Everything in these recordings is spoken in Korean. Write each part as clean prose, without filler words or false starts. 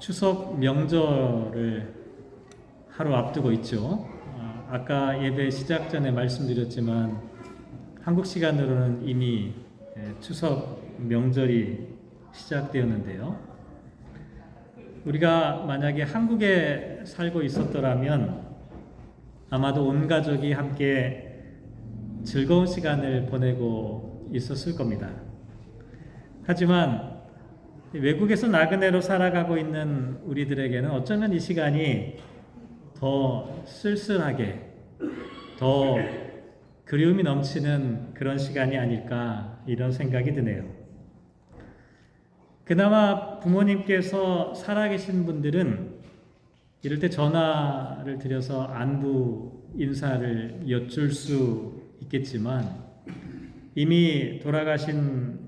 추석 명절을 하루 앞두고 있죠. 아까 예배 시작 전에 말씀드렸지만 한국 시간으로는 이미 추석 명절이 시작되었는데요. 우리가 만약에 한국에 살고 있었더라면 아마도 온 가족이 함께 즐거운 시간을 보내고 있었을 겁니다. 하지만 외국에서 나그네로 살아가고 있는 우리들에게는 어쩌면 이 시간이 더 쓸쓸하게, 더 그리움이 넘치는 그런 시간이 아닐까 이런 생각이 드네요. 그나마 부모님께서 살아계신 분들은 이럴 때 전화를 드려서 안부 인사를 여쭐 수 있겠지만 이미 돌아가신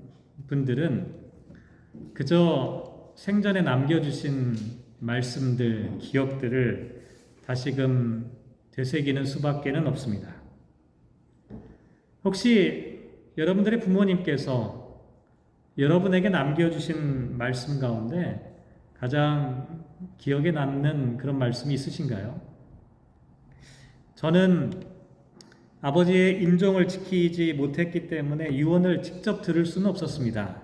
분들은 그저 생전에 남겨주신 말씀들, 기억들을 다시금 되새기는 수밖에는 없습니다. 혹시 여러분들의 부모님께서 여러분에게 남겨주신 말씀 가운데 가장 기억에 남는 그런 말씀이 있으신가요? 저는 아버지의 임종을 지키지 못했기 때문에 유언을 직접 들을 수는 없었습니다.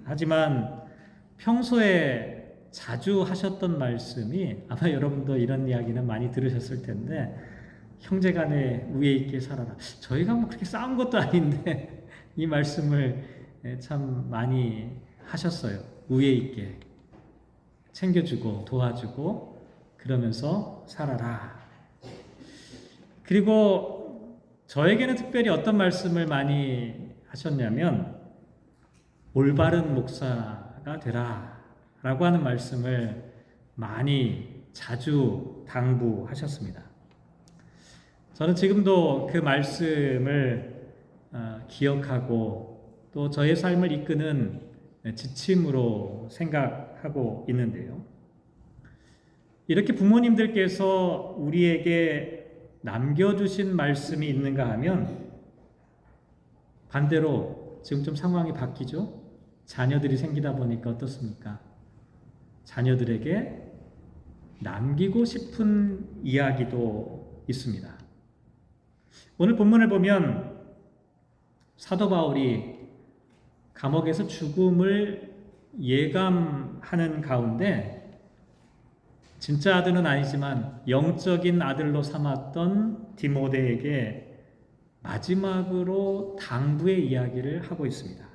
하지만 평소에 자주 하셨던 말씀이 아마 여러분도 이런 이야기는 많이 들으셨을 텐데 형제간에 우애 있게 살아라. 저희가 뭐 그렇게 싸운 것도 아닌데 이 말씀을 참 많이 하셨어요. 우애 있게 챙겨주고 도와주고 그러면서 살아라. 그리고 저에게는 특별히 어떤 말씀을 많이 하셨냐면 올바른 목사가 되라 라고 하는 말씀을 많이 자주 당부하셨습니다. 저는 지금도 그 말씀을 기억하고 또 저의 삶을 이끄는 지침으로 생각하고 있는데요. 이렇게 부모님들께서 우리에게 남겨주신 말씀이 있는가 하면 반대로 지금 좀 상황이 바뀌죠? 자녀들이 생기다 보니까 어떻습니까? 자녀들에게 남기고 싶은 이야기도 있습니다. 오늘 본문을 보면 사도 바울이 감옥에서 죽음을 예감하는 가운데 진짜 아들은 아니지만 영적인 아들로 삼았던 디모데에게 마지막으로 당부의 이야기를 하고 있습니다.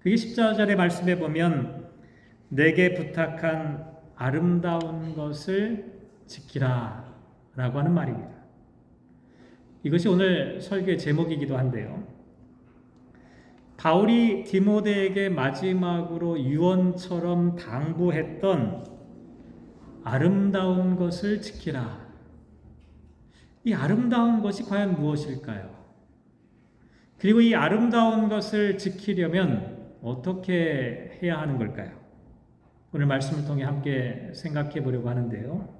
그게 14절의 말씀에 보면 내게 부탁한 아름다운 것을 지키라 라고 하는 말입니다. 이것이 오늘 설교의 제목이기도 한데요. 바울이 디모데에게 마지막으로 유언처럼 당부했던 아름다운 것을 지키라. 이 아름다운 것이 과연 무엇일까요? 그리고 이 아름다운 것을 지키려면 어떻게 해야 하는 걸까요? 오늘 말씀을 통해 함께 생각해 보려고 하는데요.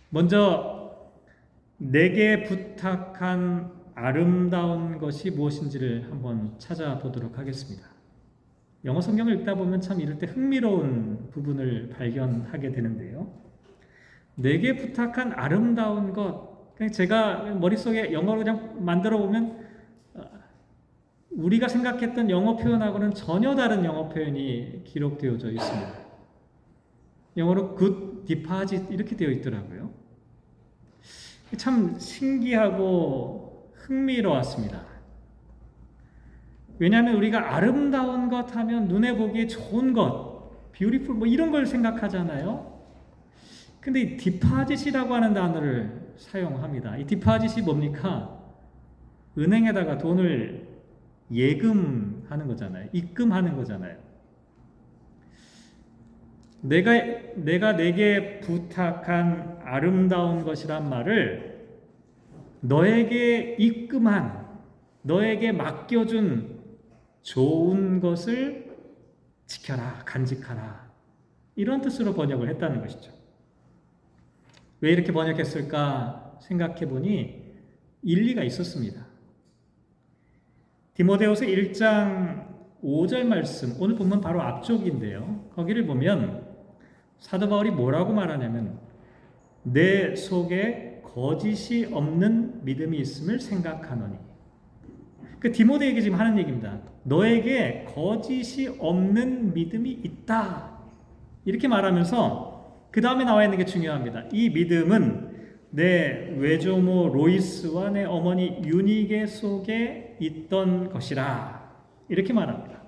먼저 내게 부탁한 아름다운 것이 무엇인지를 한번 찾아보도록 하겠습니다. 영어 성경을 읽다 보면 참 이럴 때 흥미로운 부분을 발견하게 되는데요. 내게 부탁한 아름다운 것, 제가 머릿속에 영어로 그냥 만들어 보면 우리가 생각했던 영어 표현하고는 전혀 다른 영어 표현이 기록되어져 있습니다. 영어로 good deposit 이렇게 되어 있더라고요. 참 신기하고 흥미로웠습니다. 왜냐하면 우리가 아름다운 것 하면 눈에 보기에 좋은 것, beautiful 뭐 이런 걸 생각하잖아요. 근데 이 deposit이라고 하는 단어를 사용합니다. 이 deposit이 뭡니까? 은행에다가 돈을 예금하는 거잖아요. 입금하는 거잖아요. 내가 내게 부탁한 아름다운 것이란 말을 너에게 입금한, 너에게 맡겨준 좋은 것을 지켜라, 간직하라. 이런 뜻으로 번역을 했다는 것이죠. 왜 이렇게 번역했을까 생각해 보니 일리가 있었습니다. 디모데후서 1장 5절 말씀, 오늘 본문 바로 앞쪽인데요. 거기를 보면 사도 바울이 뭐라고 말하냐면 내 속에 거짓이 없는 믿음이 있음을 생각하노니. 그 디모데에게 지금 하는 얘기입니다. 너에게 거짓이 없는 믿음이 있다. 이렇게 말하면서 그 다음에 나와 있는 게 중요합니다. 이 믿음은 내 외조모 로이스와 내 어머니 유니게 속에 있던 것이라. 이렇게 말합니다.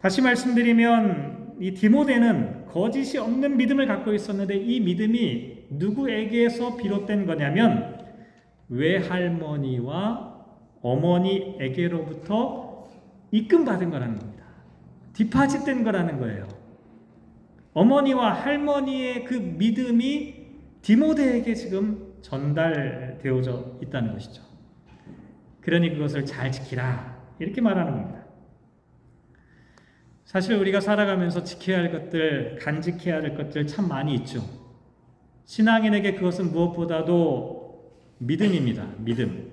다시 말씀드리면 이 디모데는 거짓이 없는 믿음을 갖고 있었는데 이 믿음이 누구에게서 비롯된 거냐면 외할머니와 어머니에게로부터 입금받은 거라는 겁니다. 디파짓된 거라는 거예요. 어머니와 할머니의 그 믿음이 디모데에게 지금 전달되어져 있다는 것이죠. 그러니 그것을 잘 지키라. 이렇게 말하는 겁니다. 사실 우리가 살아가면서 지켜야 할 것들, 간직해야 할 것들 참 많이 있죠. 신앙인에게 그것은 무엇보다도 믿음입니다. 믿음.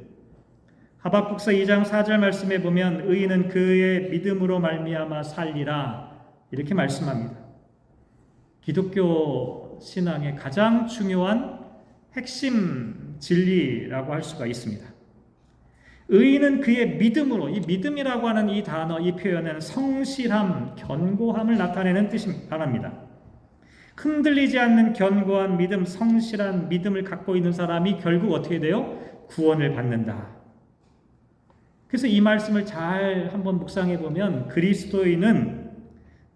하박국서 2장 4절 말씀에 보면 의인은 그의 믿음으로 말미암아 살리라. 이렇게 말씀합니다. 기독교 신앙의 가장 중요한 핵심 진리라고 할 수가 있습니다. 의인은 그의 믿음으로, 이 믿음이라고 하는 이 단어, 이 표현은 성실함, 견고함을 나타내는 뜻이 바랍니다. 흔들리지 않는 견고한 믿음, 성실한 믿음을 갖고 있는 사람이 결국 어떻게 돼요? 구원을 받는다. 그래서 이 말씀을 잘 한번 묵상해 보면 그리스도인은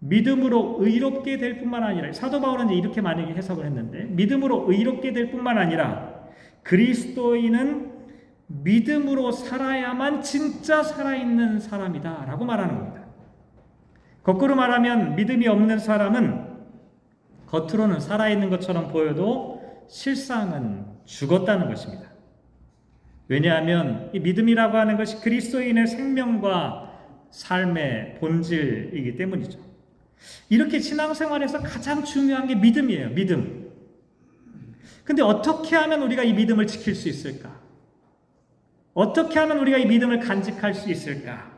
믿음으로 의롭게 될 뿐만 아니라, 사도 바울은 이렇게 만약에 해석을 했는데, 믿음으로 의롭게 될 뿐만 아니라 그리스도인은 믿음으로 살아야만 진짜 살아있는 사람이다 라고 말하는 겁니다. 거꾸로 말하면 믿음이 없는 사람은 겉으로는 살아있는 것처럼 보여도 실상은 죽었다는 것입니다. 왜냐하면 이 믿음이라고 하는 것이 그리스도인의 생명과 삶의 본질이기 때문이죠. 이렇게 신앙생활에서 가장 중요한 게 믿음이에요. 믿음. 근데 어떻게 하면 우리가 이 믿음을 지킬 수 있을까? 어떻게 하면 우리가 이 믿음을 간직할 수 있을까?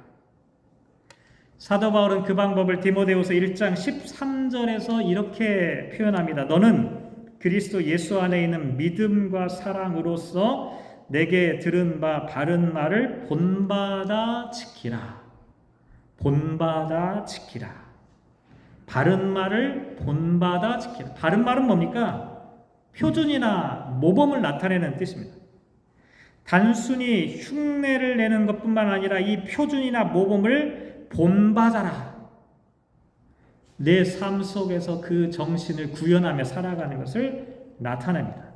사도 바울은 그 방법을 디모데후서 1장 13절에서 이렇게 표현합니다. 너는 그리스도 예수 안에 있는 믿음과 사랑으로서 내게 들은 바 바른 말을 본받아 지키라. 본받아 지키라. 바른 말을 본받아 지키라. 바른 말은 뭡니까? 표준이나 모범을 나타내는 뜻입니다. 단순히 흉내를 내는 것뿐만 아니라 이 표준이나 모범을 본받아라. 내 삶 속에서 그 정신을 구현하며 살아가는 것을 나타냅니다.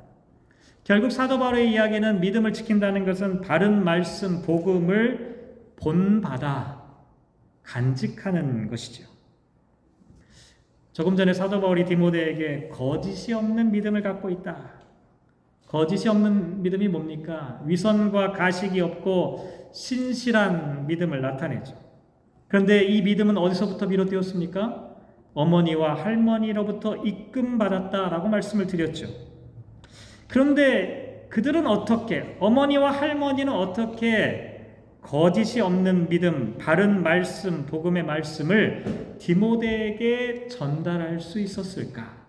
결국 사도 바울의 이야기는 믿음을 지킨다는 것은 바른 말씀, 복음을 본받아 간직하는 것이죠. 조금 전에 사도 바울이 디모데에게 거짓이 없는 믿음을 갖고 있다. 거짓이 없는 믿음이 뭡니까? 위선과 가식이 없고 신실한 믿음을 나타내죠. 그런데 이 믿음은 어디서부터 비롯되었습니까? 어머니와 할머니로부터 입금받았다라고 말씀을 드렸죠. 그런데 그들은 어떻게, 어머니와 할머니는 어떻게 거짓이 없는 믿음, 바른 말씀, 복음의 말씀을 디모데에게 전달할 수 있었을까?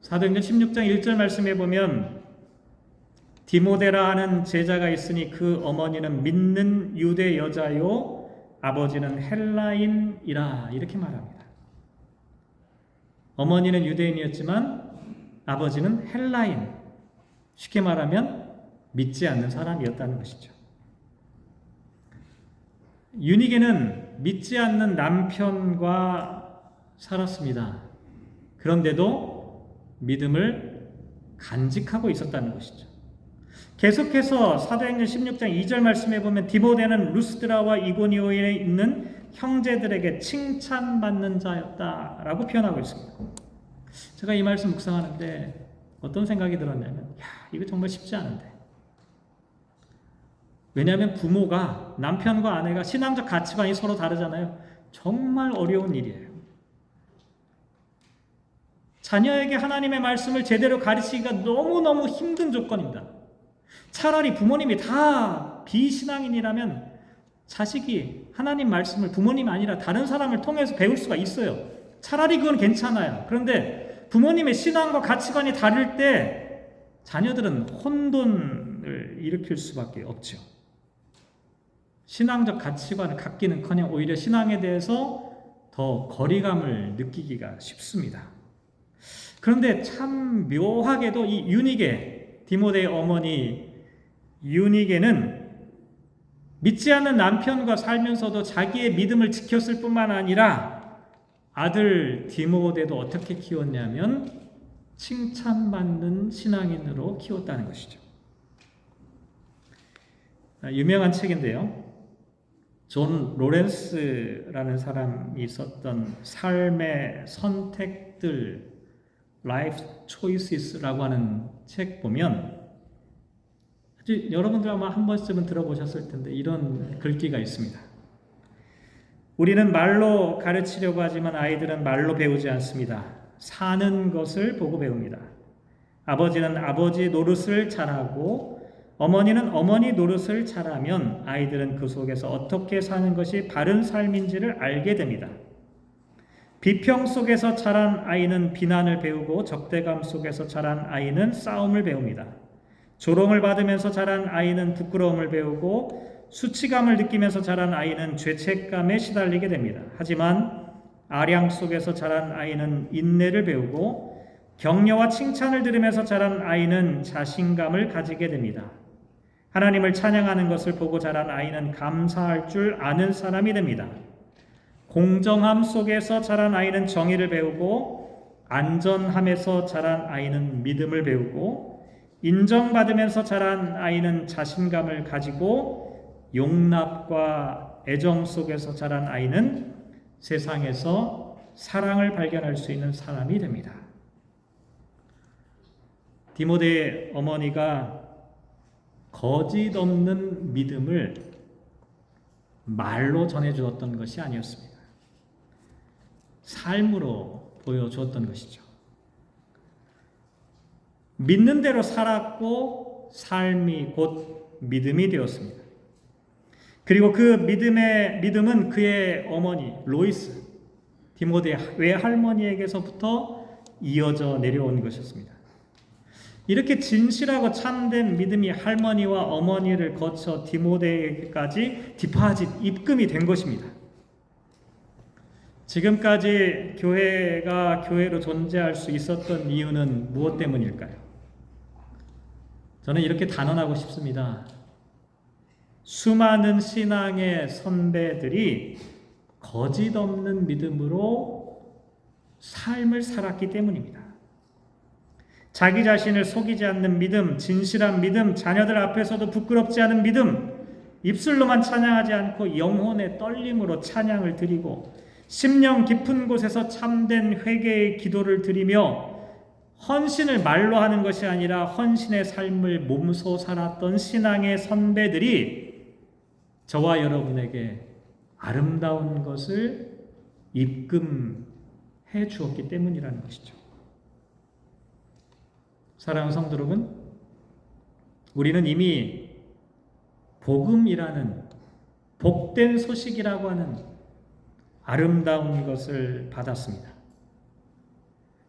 사도행전 16장 1절 말씀에 보면 디모데라 하는 제자가 있으니 그 어머니는 믿는 유대 여자요 아버지는 헬라인이라 이렇게 말합니다. 어머니는 유대인이었지만 아버지는 헬라인, 쉽게 말하면 믿지 않는 사람이었다는 것이죠. 유니게는 믿지 않는 남편과 살았습니다. 그런데도 믿음을 간직하고 있었다는 것이죠. 계속해서 사도행전 16장 2절 말씀에 보면 디모데는 루스드라와 이고니오에 있는 형제들에게 칭찬받는 자였다라고 표현하고 있습니다. 제가 이 말씀 묵상하는데 어떤 생각이 들었냐면 이거 정말 쉽지 않은데. 왜냐하면 부모가, 남편과 아내가 신앙적 가치관이 서로 다르잖아요. 정말 어려운 일이에요. 자녀에게 하나님의 말씀을 제대로 가르치기가 너무너무 힘든 조건입니다. 차라리 부모님이 다 비신앙인이라면 자식이 하나님 말씀을 부모님 아니라 다른 사람을 통해서 배울 수가 있어요. 차라리 그건 괜찮아요. 그런데 부모님의 신앙과 가치관이 다를 때 자녀들은 혼돈을 일으킬 수밖에 없죠. 신앙적 가치관을 갖기는커녕 오히려 신앙에 대해서 더 거리감을 느끼기가 쉽습니다. 그런데 참 묘하게도 이 유니게, 디모데의 어머니 유니게는 믿지 않는 남편과 살면서도 자기의 믿음을 지켰을 뿐만 아니라 아들 디모데도 어떻게 키웠냐면 칭찬받는 신앙인으로 키웠다는 것이죠. 유명한 책인데요. 존 로렌스라는 사람이 썼던 삶의 선택들, Life Choices라고 하는 책 보면 여러분들 아마 한 번쯤은 들어보셨을 텐데 이런 글귀가 있습니다. 우리는 말로 가르치려고 하지만 아이들은 말로 배우지 않습니다. 사는 것을 보고 배웁니다. 아버지는 아버지 노릇을 잘하고 어머니는 어머니 노릇을 잘하면 아이들은 그 속에서 어떻게 사는 것이 바른 삶인지를 알게 됩니다. 비평 속에서 자란 아이는 비난을 배우고 적대감 속에서 자란 아이는 싸움을 배웁니다. 조롱을 받으면서 자란 아이는 부끄러움을 배우고 수치감을 느끼면서 자란 아이는 죄책감에 시달리게 됩니다. 하지만 아량 속에서 자란 아이는 인내를 배우고 격려와 칭찬을 들으면서 자란 아이는 자신감을 가지게 됩니다. 하나님을 찬양하는 것을 보고 자란 아이는 감사할 줄 아는 사람이 됩니다. 공정함 속에서 자란 아이는 정의를 배우고 안전함에서 자란 아이는 믿음을 배우고 인정받으면서 자란 아이는 자신감을 가지고 용납과 애정 속에서 자란 아이는 세상에서 사랑을 발견할 수 있는 사람이 됩니다. 디모데의 어머니가 거짓 없는 믿음을 말로 전해주었던 것이 아니었습니다. 삶으로 보여주었던 것이죠. 믿는 대로 살았고 삶이 곧 믿음이 되었습니다. 그리고 그 믿음은 그의 어머니 로이스, 디모데의 외할머니에게서부터 이어져 내려온 것이었습니다. 이렇게 진실하고 참된 믿음이 할머니와 어머니를 거쳐 디모데에게까지 디파짓, 입금이 된 것입니다. 지금까지 교회가 교회로 존재할 수 있었던 이유는 무엇 때문일까요? 저는 이렇게 단언하고 싶습니다. 수많은 신앙의 선배들이 거짓 없는 믿음으로 삶을 살았기 때문입니다. 자기 자신을 속이지 않는 믿음, 진실한 믿음, 자녀들 앞에서도 부끄럽지 않은 믿음, 입술로만 찬양하지 않고 영혼의 떨림으로 찬양을 드리고 심령 깊은 곳에서 참된 회개의 기도를 드리며 헌신을 말로 하는 것이 아니라 헌신의 삶을 몸소 살았던 신앙의 선배들이 저와 여러분에게 아름다운 것을 입금해 주었기 때문이라는 것이죠. 사랑하는 성도 여러분, 우리는 이미 복음이라는 복된 소식이라고 하는 아름다운 것을 받았습니다.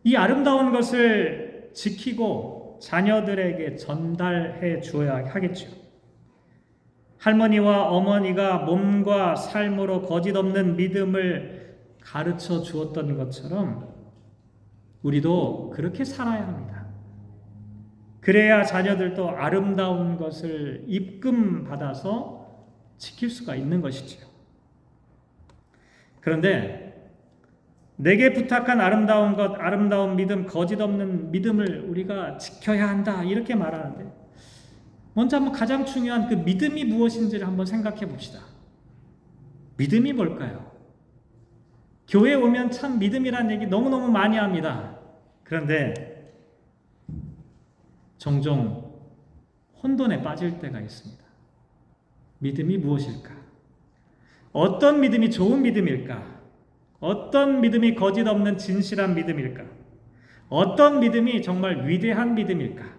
이 아름다운 것을 지키고 자녀들에게 전달해 주어야 하겠죠. 할머니와 어머니가 몸과 삶으로 거짓 없는 믿음을 가르쳐 주었던 것처럼 우리도 그렇게 살아야 합니다. 그래야 자녀들도 아름다운 것을 입금받아서 지킬 수가 있는 것이지요. 그런데 내게 부탁한 아름다운 것, 아름다운 믿음, 거짓 없는 믿음을 우리가 지켜야 한다 이렇게 말하는데 먼저 한번 가장 중요한 그 믿음이 무엇인지를 한번 생각해 봅시다. 믿음이 뭘까요? 교회에 오면 참 믿음이라는 얘기 너무너무 많이 합니다. 그런데 종종 혼돈에 빠질 때가 있습니다. 믿음이 무엇일까? 어떤 믿음이 좋은 믿음일까? 어떤 믿음이 거짓 없는 진실한 믿음일까? 어떤 믿음이 정말 위대한 믿음일까?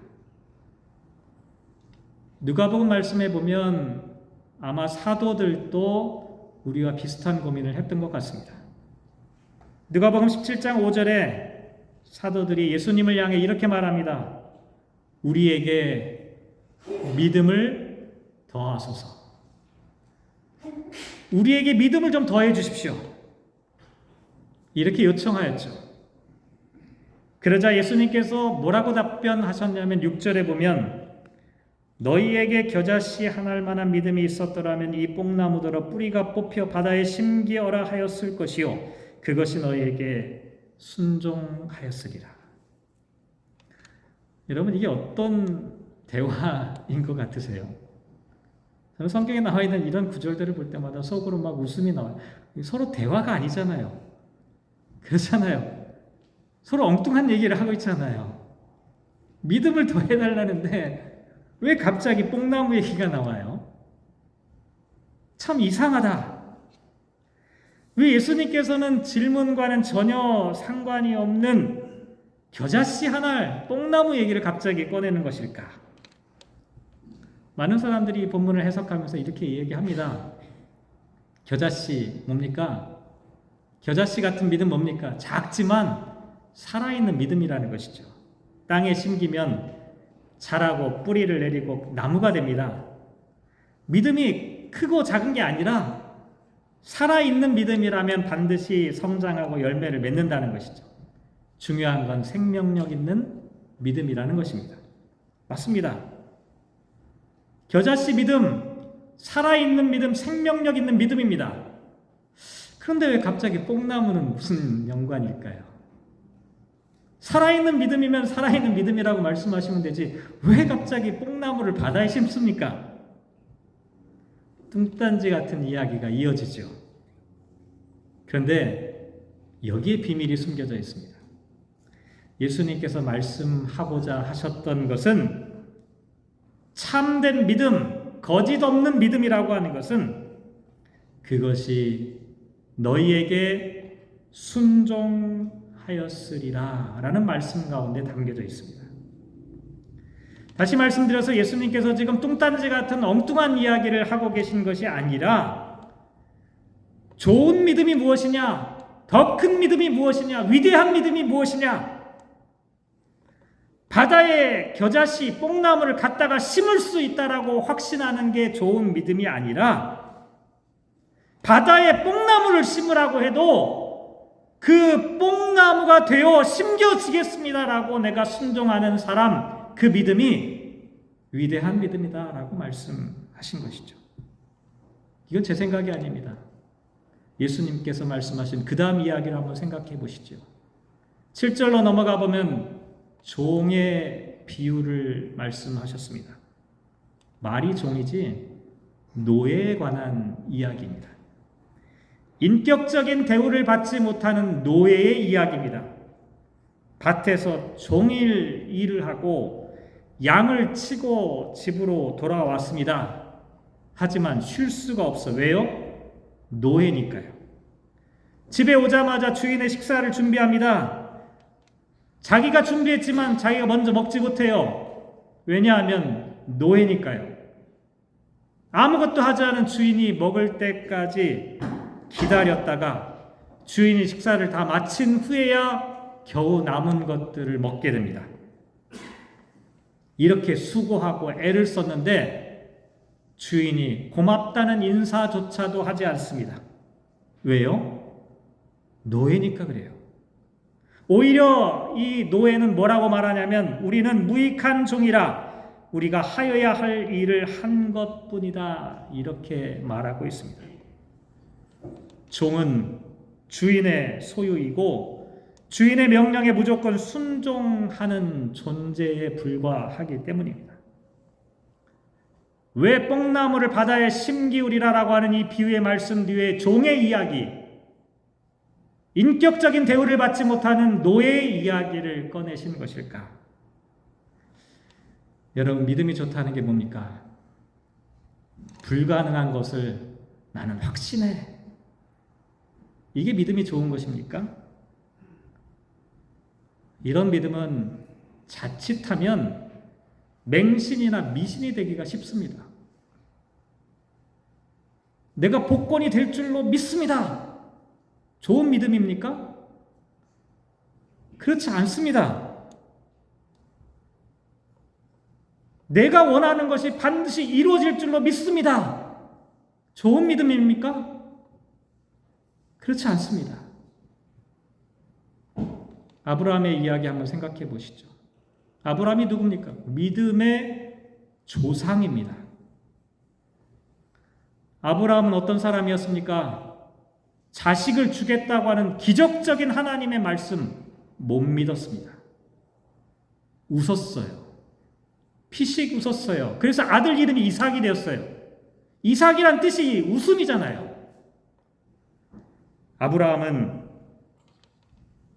누가복음 말씀해 보면 아마 사도들도 우리와 비슷한 고민을 했던 것 같습니다. 누가복음 17장 5절에 사도들이 예수님을 향해 이렇게 말합니다. 우리에게 믿음을 더하소서. 우리에게 믿음을 좀 더해 주십시오. 이렇게 요청하였죠. 그러자 예수님께서 뭐라고 답변하셨냐면 6절에 보면 너희에게 겨자씨 한 알만한 믿음이 있었더라면 이 뽕나무더러 뿌리가 뽑혀 바다에 심기어라 하였을 것이요 그것이 너희에게 순종하였으리라. 여러분 이게 어떤 대화인 것 같으세요? 저는 성경에 나와 있는 이런 구절들을 볼 때마다 속으로 막 웃음이 나와요. 서로 대화가 아니잖아요. 그렇잖아요. 서로 엉뚱한 얘기를 하고 있잖아요. 믿음을 더해달라는데 왜 갑자기 뽕나무 얘기가 나와요? 참 이상하다. 왜 예수님께서는 질문과는 전혀 상관이 없는 겨자씨 한 알, 뽕나무 얘기를 갑자기 꺼내는 것일까? 많은 사람들이 이 본문을 해석하면서 이렇게 얘기합니다. 겨자씨 뭡니까? 겨자씨 같은 믿음 뭡니까? 작지만 살아있는 믿음이라는 것이죠. 땅에 심기면 자라고 뿌리를 내리고 나무가 됩니다. 믿음이 크고 작은 게 아니라 살아있는 믿음이라면 반드시 성장하고 열매를 맺는다는 것이죠. 중요한 건 생명력 있는 믿음이라는 것입니다. 맞습니다. 겨자씨 믿음, 살아있는 믿음, 생명력 있는 믿음입니다. 그런데 왜 갑자기 뽕나무는 무슨 연관일까요? 살아있는 믿음이면 살아있는 믿음이라고 말씀하시면 되지 왜 갑자기 뽕나무를 바다에 심습니까? 뚱딴지 같은 이야기가 이어지죠. 그런데 여기에 비밀이 숨겨져 있습니다. 예수님께서 말씀하고자 하셨던 것은 참된 믿음, 거짓 없는 믿음이라고 하는 것은 그것이 너희에게 순종하였으리라 라는 말씀 가운데 담겨져 있습니다. 다시 말씀드려서 예수님께서 지금 뚱딴지 같은 엉뚱한 이야기를 하고 계신 것이 아니라 좋은 믿음이 무엇이냐, 더 큰 믿음이 무엇이냐, 위대한 믿음이 무엇이냐, 바다에 겨자씨, 뽕나무를 갖다가 심을 수 있다라고 확신하는 게 좋은 믿음이 아니라 바다에 뽕나무를 심으라고 해도 그 뽕나무가 되어 심겨지겠습니다라고 내가 순종하는 사람, 그 믿음이 위대한 믿음이다라고 말씀하신 것이죠. 이건 제 생각이 아닙니다. 예수님께서 말씀하신 그 다음 이야기를 한번 생각해 보시죠. 7절로 넘어가 보면 종의 비유를 말씀하셨습니다. 말이 종이지 노예에 관한 이야기입니다. 인격적인 대우를 받지 못하는 노예의 이야기입니다. 밭에서 종일 일을 하고 양을 치고 집으로 돌아왔습니다. 하지만 쉴 수가 없어. 왜요? 노예니까요. 집에 오자마자 주인의 식사를 준비합니다. 자기가 준비했지만 자기가 먼저 먹지 못해요. 왜냐하면 노예니까요. 아무것도 하지 않은 주인이 먹을 때까지 기다렸다가 주인이 식사를 다 마친 후에야 겨우 남은 것들을 먹게 됩니다. 이렇게 수고하고 애를 썼는데 주인이 고맙다는 인사조차도 하지 않습니다. 왜요? 노예니까 그래요. 오히려 이 노예는 뭐라고 말하냐면 우리는 무익한 종이라 우리가 하여야 할 일을 한 것뿐이다 이렇게 말하고 있습니다. 종은 주인의 소유이고 주인의 명령에 무조건 순종하는 존재에 불과하기 때문입니다. 왜 뽕나무를 바다에 심기우리라라고 하는 이 비유의 말씀 뒤에 종의 이야기, 인격적인 대우를 받지 못하는 노예의 이야기를 꺼내신 것일까? 여러분, 믿음이 좋다는 게 뭡니까? 불가능한 것을 나는 확신해. 이게 믿음이 좋은 것입니까? 이런 믿음은 자칫하면 맹신이나 미신이 되기가 쉽습니다. 내가 복권이 될 줄로 믿습니다. 좋은 믿음입니까? 그렇지 않습니다. 내가 원하는 것이 반드시 이루어질 줄로 믿습니다. 좋은 믿음입니까? 그렇지 않습니다. 아브라함의 이야기 한번 생각해 보시죠. 아브라함이 누굽니까? 믿음의 조상입니다. 아브라함은 어떤 사람이었습니까? 자식을 주겠다고 하는 기적적인 하나님의 말씀 못 믿었습니다. 웃었어요. 피식 웃었어요. 그래서 아들 이름이 이삭이 되었어요. 이삭이란 뜻이 웃음이잖아요. 아브라함은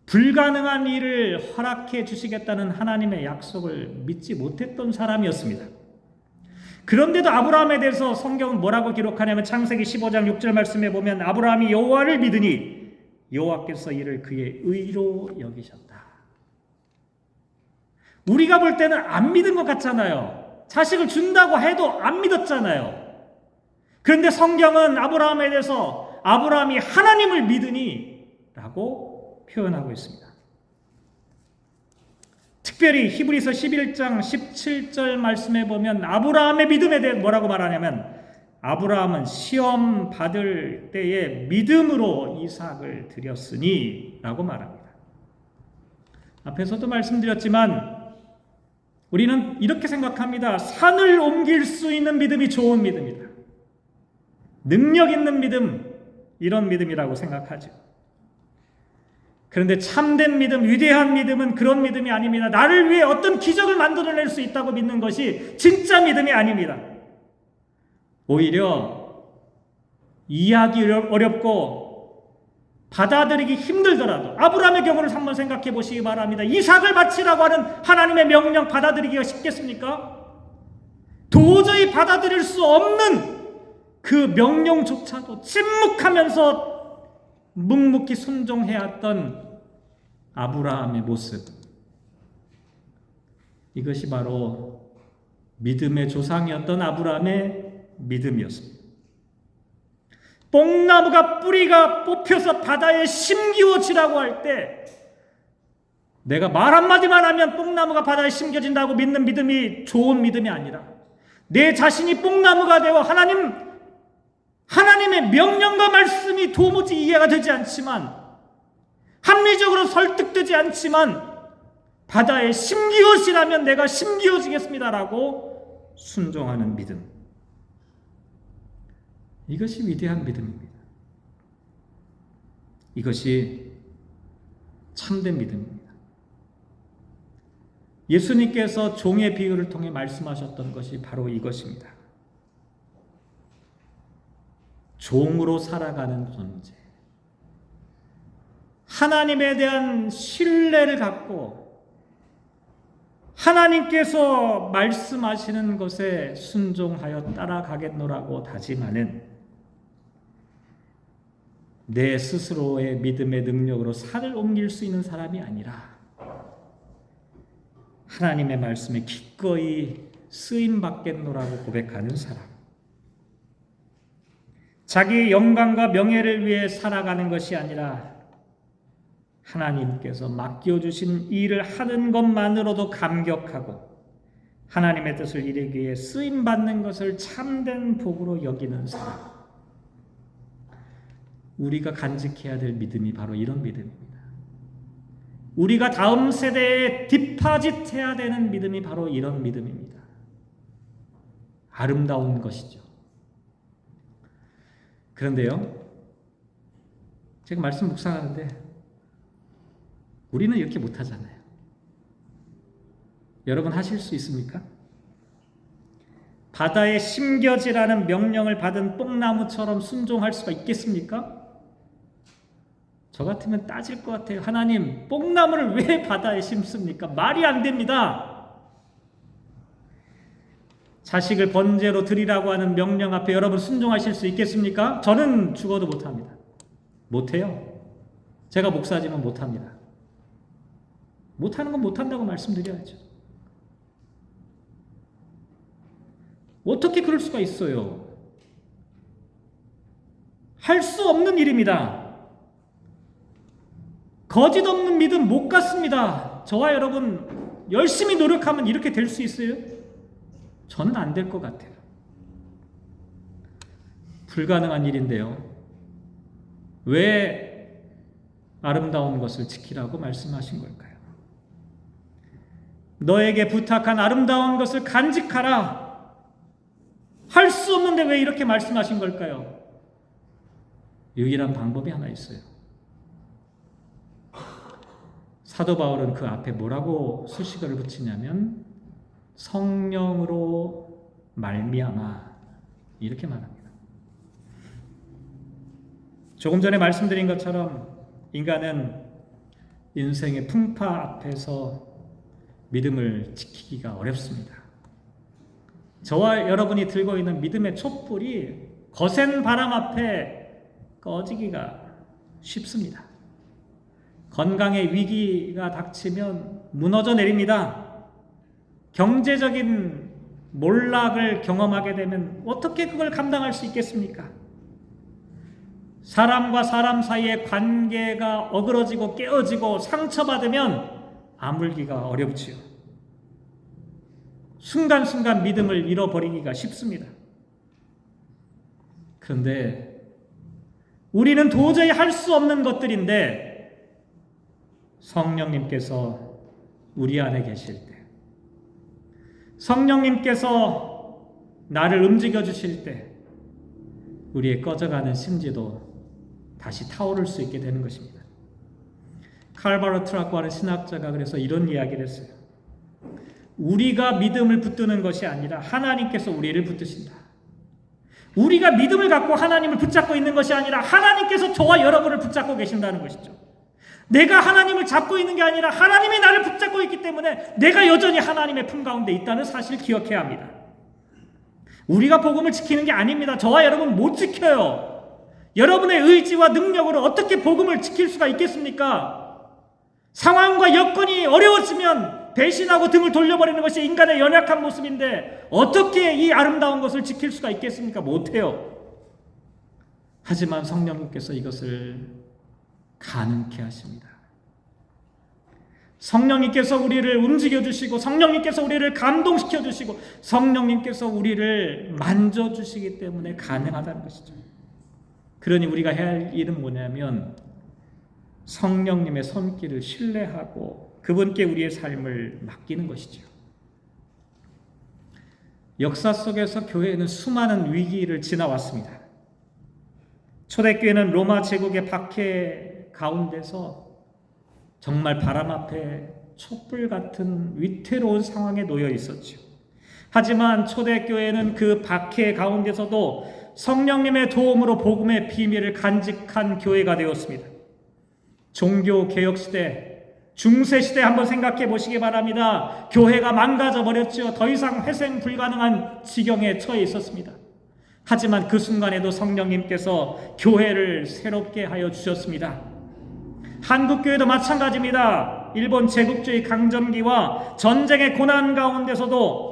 불가능한 일을 허락해 주시겠다는 하나님의 약속을 믿지 못했던 사람이었습니다. 그런데도 아브라함에 대해서 성경은 뭐라고 기록하냐면 창세기 15장 6절 말씀에 보면 아브라함이 여호와를 믿으니 여호와께서 이를 그의 의로 여기셨다. 우리가 볼 때는 안 믿은 것 같잖아요. 자식을 준다고 해도 안 믿었잖아요. 그런데 성경은 아브라함에 대해서 아브라함이 하나님을 믿으니 라고 표현하고 있습니다. 특별히 히브리서 11장 17절 말씀에 보면 아브라함의 믿음에 대해 뭐라고 말하냐면 아브라함은 시험 받을 때에 믿음으로 이삭을 드렸으니 라고 말합니다. 앞에서도 말씀드렸지만 우리는 이렇게 생각합니다. 산을 옮길 수 있는 믿음이 좋은 믿음이다. 능력 있는 믿음, 이런 믿음이라고 생각하죠. 그런데 참된 믿음, 위대한 믿음은 그런 믿음이 아닙니다. 나를 위해 어떤 기적을 만들어낼 수 있다고 믿는 것이 진짜 믿음이 아닙니다. 오히려 이해하기 어렵고 받아들이기 힘들더라도 아브라함의 경우를 한번 생각해 보시기 바랍니다. 이삭을 바치라고 하는 하나님의 명령 받아들이기가 쉽겠습니까? 도저히 받아들일 수 없는 그 명령조차도 침묵하면서 묵묵히 순종해야 했던 아브라함의 모습, 이것이 바로 믿음의 조상이었던 아브라함의 믿음이었습니다. 뽕나무가 뿌리가 뽑혀서 바다에 심기워지라고 할 때 내가 말 한마디만 하면 뽕나무가 바다에 심겨진다고 믿는 믿음이 좋은 믿음이 아니라 내 자신이 뽕나무가 되어 하나님의 명령과 말씀이 도무지 이해가 되지 않지만 합리적으로 설득되지 않지만 바다에 심기워지라면 내가 심기워지겠습니다라고 순종하는 믿음, 이것이 위대한 믿음입니다. 이것이 참된 믿음입니다. 예수님께서 종의 비유를 통해 말씀하셨던 것이 바로 이것입니다. 종으로 살아가는 존재, 하나님에 대한 신뢰를 갖고 하나님께서 말씀하시는 것에 순종하여 따라가겠노라고 다짐하는 내 스스로의 믿음의 능력으로 산을 옮길 수 있는 사람이 아니라 하나님의 말씀에 기꺼이 쓰임받겠노라고 고백하는 사람, 자기의 영광과 명예를 위해 살아가는 것이 아니라 하나님께서 맡겨주신 일을 하는 것만으로도 감격하고 하나님의 뜻을 이루기 위해 쓰임받는 것을 참된 복으로 여기는 사람, 우리가 간직해야 될 믿음이 바로 이런 믿음입니다. 우리가 다음 세대에 디파짓해야 되는 믿음이 바로 이런 믿음입니다. 아름다운 것이죠. 그런데요, 제가 말씀 묵상하는데 우리는 이렇게 못하잖아요. 여러분 하실 수 있습니까? 바다에 심겨지라는 명령을 받은 뽕나무처럼 순종할 수가 있겠습니까? 저 같으면 따질 것 같아요. 하나님, 뽕나무를 왜 바다에 심습니까? 말이 안 됩니다. 자식을 번제로 드리라고 하는 명령 앞에 여러분 순종하실 수 있겠습니까? 저는 죽어도 못합니다. 못해요. 제가 목사지만 못합니다. 못하는 건 못한다고 말씀드려야죠. 어떻게 그럴 수가 있어요? 할 수 없는 일입니다. 거짓 없는 믿음 못 갖습니다. 저와 여러분 열심히 노력하면 이렇게 될 수 있어요? 저는 안 될 것 같아요. 불가능한 일인데요. 왜 아름다운 것을 지키라고 말씀하신 걸까요? 너에게 부탁한 아름다운 것을 간직하라. 할 수 없는데 왜 이렇게 말씀하신 걸까요? 유일한 방법이 하나 있어요. 사도 바울은 그 앞에 뭐라고 수식어를 붙이냐면 성령으로 말미암아 이렇게 말합니다. 조금 전에 말씀드린 것처럼 인간은 인생의 풍파 앞에서 믿음을 지키기가 어렵습니다. 저와 여러분이 들고 있는 믿음의 촛불이 거센 바람 앞에 꺼지기가 쉽습니다. 건강의 위기가 닥치면 무너져 내립니다. 경제적인 몰락을 경험하게 되면 어떻게 그걸 감당할 수 있겠습니까? 사람과 사람 사이의 관계가 어그러지고 깨어지고 상처받으면 아물기가 어렵지요. 순간순간 믿음을 잃어버리기가 쉽습니다. 그런데 우리는 도저히 할 수 없는 것들인데 성령님께서 우리 안에 계실 때, 성령님께서 나를 움직여 주실 때 우리의 꺼져가는 심지도 다시 타오를 수 있게 되는 것입니다. 칼바르트라고 하는 신학자가 그래서 이런 이야기를 했어요. 우리가 믿음을 붙드는 것이 아니라 하나님께서 우리를 붙드신다. 우리가 믿음을 갖고 하나님을 붙잡고 있는 것이 아니라 하나님께서 저와 여러분을 붙잡고 계신다는 것이죠. 내가 하나님을 잡고 있는 게 아니라 하나님이 나를 붙잡고 있기 때문에 내가 여전히 하나님의 품 가운데 있다는 사실을 기억해야 합니다. 우리가 복음을 지키는 게 아닙니다. 저와 여러분 못 지켜요. 여러분의 의지와 능력으로 어떻게 복음을 지킬 수가 있겠습니까? 상황과 여건이 어려워지면 배신하고 등을 돌려버리는 것이 인간의 연약한 모습인데 어떻게 이 아름다운 것을 지킬 수가 있겠습니까? 못해요. 하지만 성령님께서 이것을 가능케 하십니다. 성령님께서 우리를 움직여주시고 성령님께서 우리를 감동시켜주시고 성령님께서 우리를 만져주시기 때문에 가능하다는 것이죠. 그러니 우리가 해야 할 일은 뭐냐면 성령님의 손길을 신뢰하고 그분께 우리의 삶을 맡기는 것이죠. 역사 속에서 교회는 수많은 위기를 지나왔습니다. 초대교회는 로마 제국의 박해 가운데서 정말 바람 앞에 촛불 같은 위태로운 상황에 놓여 있었죠. 하지만 초대교회는 그 박해 가운데서도 성령님의 도움으로 복음의 비밀을 간직한 교회가 되었습니다. 종교개혁시대, 중세시대 한번 생각해 보시기 바랍니다. 교회가 망가져 버렸죠. 더 이상 회생 불가능한 지경에 처해 있었습니다. 하지만 그 순간에도 성령님께서 교회를 새롭게 하여 주셨습니다. 한국교회도 마찬가지입니다. 일본 제국주의 강점기와 전쟁의 고난 가운데서도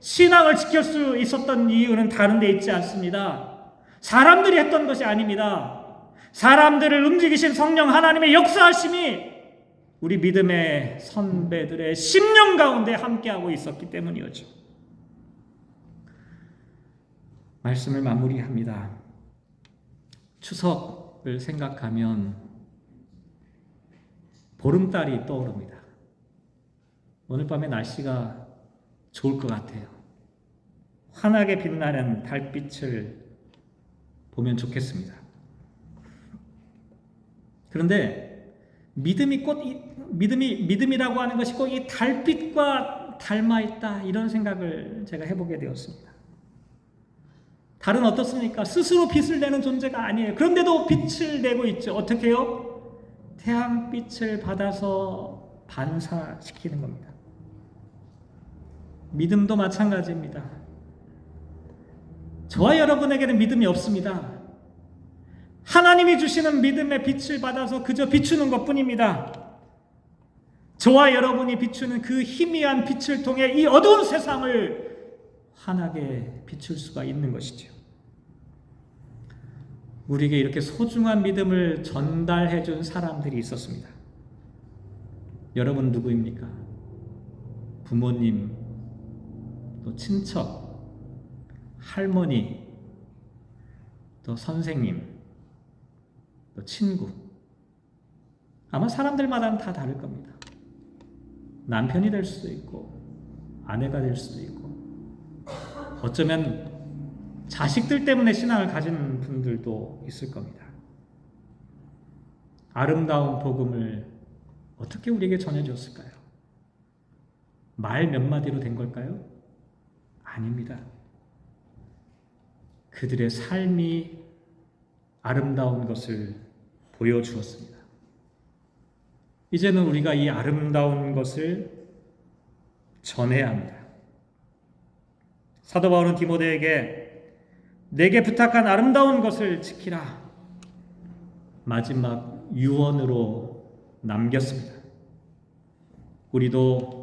신앙을 지킬 수 있었던 이유는 다른 데 있지 않습니다. 사람들이 했던 것이 아닙니다. 사람들을 움직이신 성령 하나님의 역사하심이 우리 믿음의 선배들의 심령 가운데 함께하고 있었기 때문이었죠. 말씀을 마무리합니다. 추석을 생각하면 보름달이 떠오릅니다. 오늘 밤에 날씨가 좋을 것 같아요. 환하게 빛나는 달빛을 보면 좋겠습니다. 그런데 믿음이라고 하는 것이 꼭 이 달빛과 닮아 있다 이런 생각을 제가 해보게 되었습니다. 달은 어떻습니까? 스스로 빛을 내는 존재가 아니에요. 그런데도 빛을 내고 있죠. 어떻게 해요? 태양빛을 받아서 반사시키는 겁니다. 믿음도 마찬가지입니다. 저와 여러분에게는 믿음이 없습니다. 하나님이 주시는 믿음의 빛을 받아서 그저 비추는 것뿐입니다. 저와 여러분이 비추는 그 희미한 빛을 통해 이 어두운 세상을 환하게 비출 수가 있는 것이죠. 우리에게 이렇게 소중한 믿음을 전달해 준 사람들이 있었습니다. 여러분 누구입니까? 부모님, 또 친척, 할머니, 또 선생님, 또 친구. 아마 사람들마다는 다 다를 겁니다. 남편이 될 수도 있고 아내가 될 수도 있고 어쩌면 자식들 때문에 신앙을 가진 분들도 있을 겁니다. 아름다운 복음을 어떻게 우리에게 전해줬을까요? 말 몇 마디로 된 걸까요? 아닙니다. 그들의 삶이 아름다운 것을 보여주었습니다. 이제는 우리가 이 아름다운 것을 전해야 합니다. 사도 바울은 디모데에게 내게 부탁한 아름다운 것을 지키라. 마지막 유언으로 남겼습니다. 우리도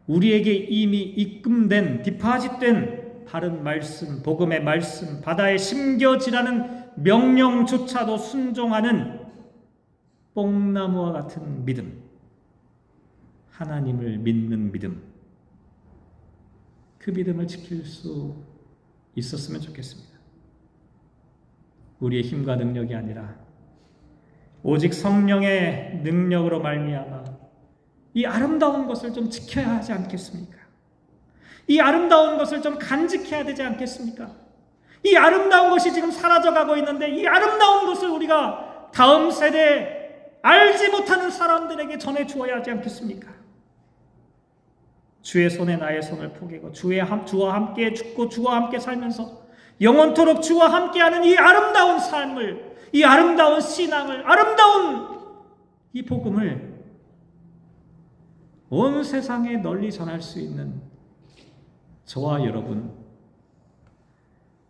우리에게 이미 입금된, 디파짓된 바른 말씀, 복음의 말씀, 바다에 심겨지라는 명령조차도 순종하는 뽕나무와 같은 믿음, 하나님을 믿는 믿음, 그 믿음을 지킬 수 있었으면 좋겠습니다. 우리의 힘과 능력이 아니라 오직 성령의 능력으로 말미암아 이 아름다운 것을 좀 지켜야 하지 않겠습니까? 이 아름다운 것을 좀 간직해야 되지 않겠습니까? 이 아름다운 것이 지금 사라져가고 있는데 이 아름다운 것을 우리가 다음 세대에 알지 못하는 사람들에게 전해주어야 하지 않겠습니까? 주의 손에 나의 손을 포개고 주와 함께 죽고 주와 함께 살면서 영원토록 주와 함께하는 이 아름다운 삶을, 이 아름다운 신앙을, 아름다운 이 복음을 온 세상에 널리 전할 수 있는 저와 여러분,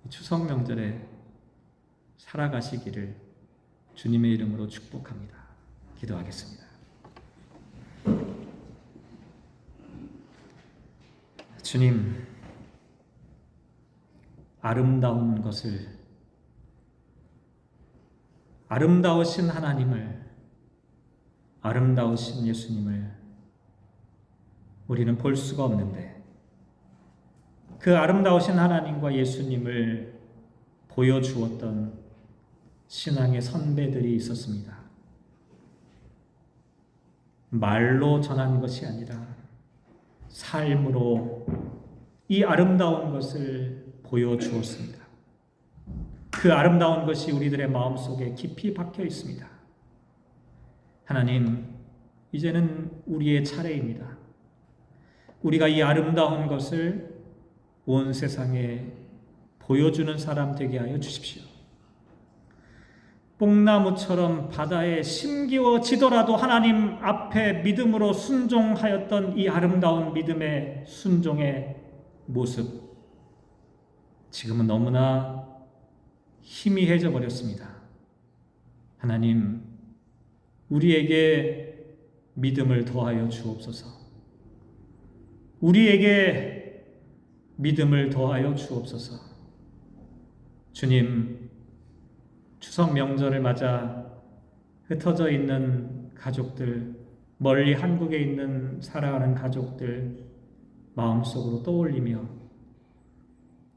추석 명절에 살아가시기를 주님의 이름으로 축복합니다. 기도하겠습니다. 주님, 아름다운 것을, 아름다우신 하나님을, 아름다우신 예수님을 우리는 볼 수가 없는데 그 아름다우신 하나님과 예수님을 보여주었던 신앙의 선배들이 있었습니다. 말로 전한 것이 아니라 삶으로 이 아름다운 것을 보여주었습니다. 그 아름다운 것이 우리들의 마음속에 깊이 박혀 있습니다. 하나님, 이제는 우리의 차례입니다. 우리가 이 아름다운 것을 온 세상에 보여주는 사람 되게 하여 주십시오. 뽕나무처럼 바다에 심기워지더라도 하나님 앞에 믿음으로 순종하였던 이 아름다운 믿음의 순종의 모습, 지금은 너무나 희미해져 버렸습니다. 하나님, 우리에게 믿음을 더하여 주옵소서. 우리에게 믿음을 더하여 주옵소서. 주님, 추석 명절을 맞아 흩어져 있는 가족들, 멀리 한국에 있는 살아가는 가족들 마음속으로 떠올리며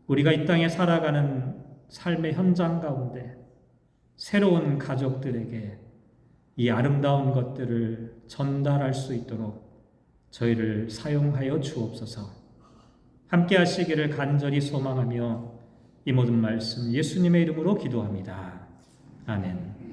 우리가 이 땅에 살아가는 삶의 현장 가운데 새로운 가족들에게 이 아름다운 것들을 전달할 수 있도록 저희를 사용하여 주옵소서. 함께 하시기를 간절히 소망하며 이 모든 말씀 예수님의 이름으로 기도합니다. 아멘.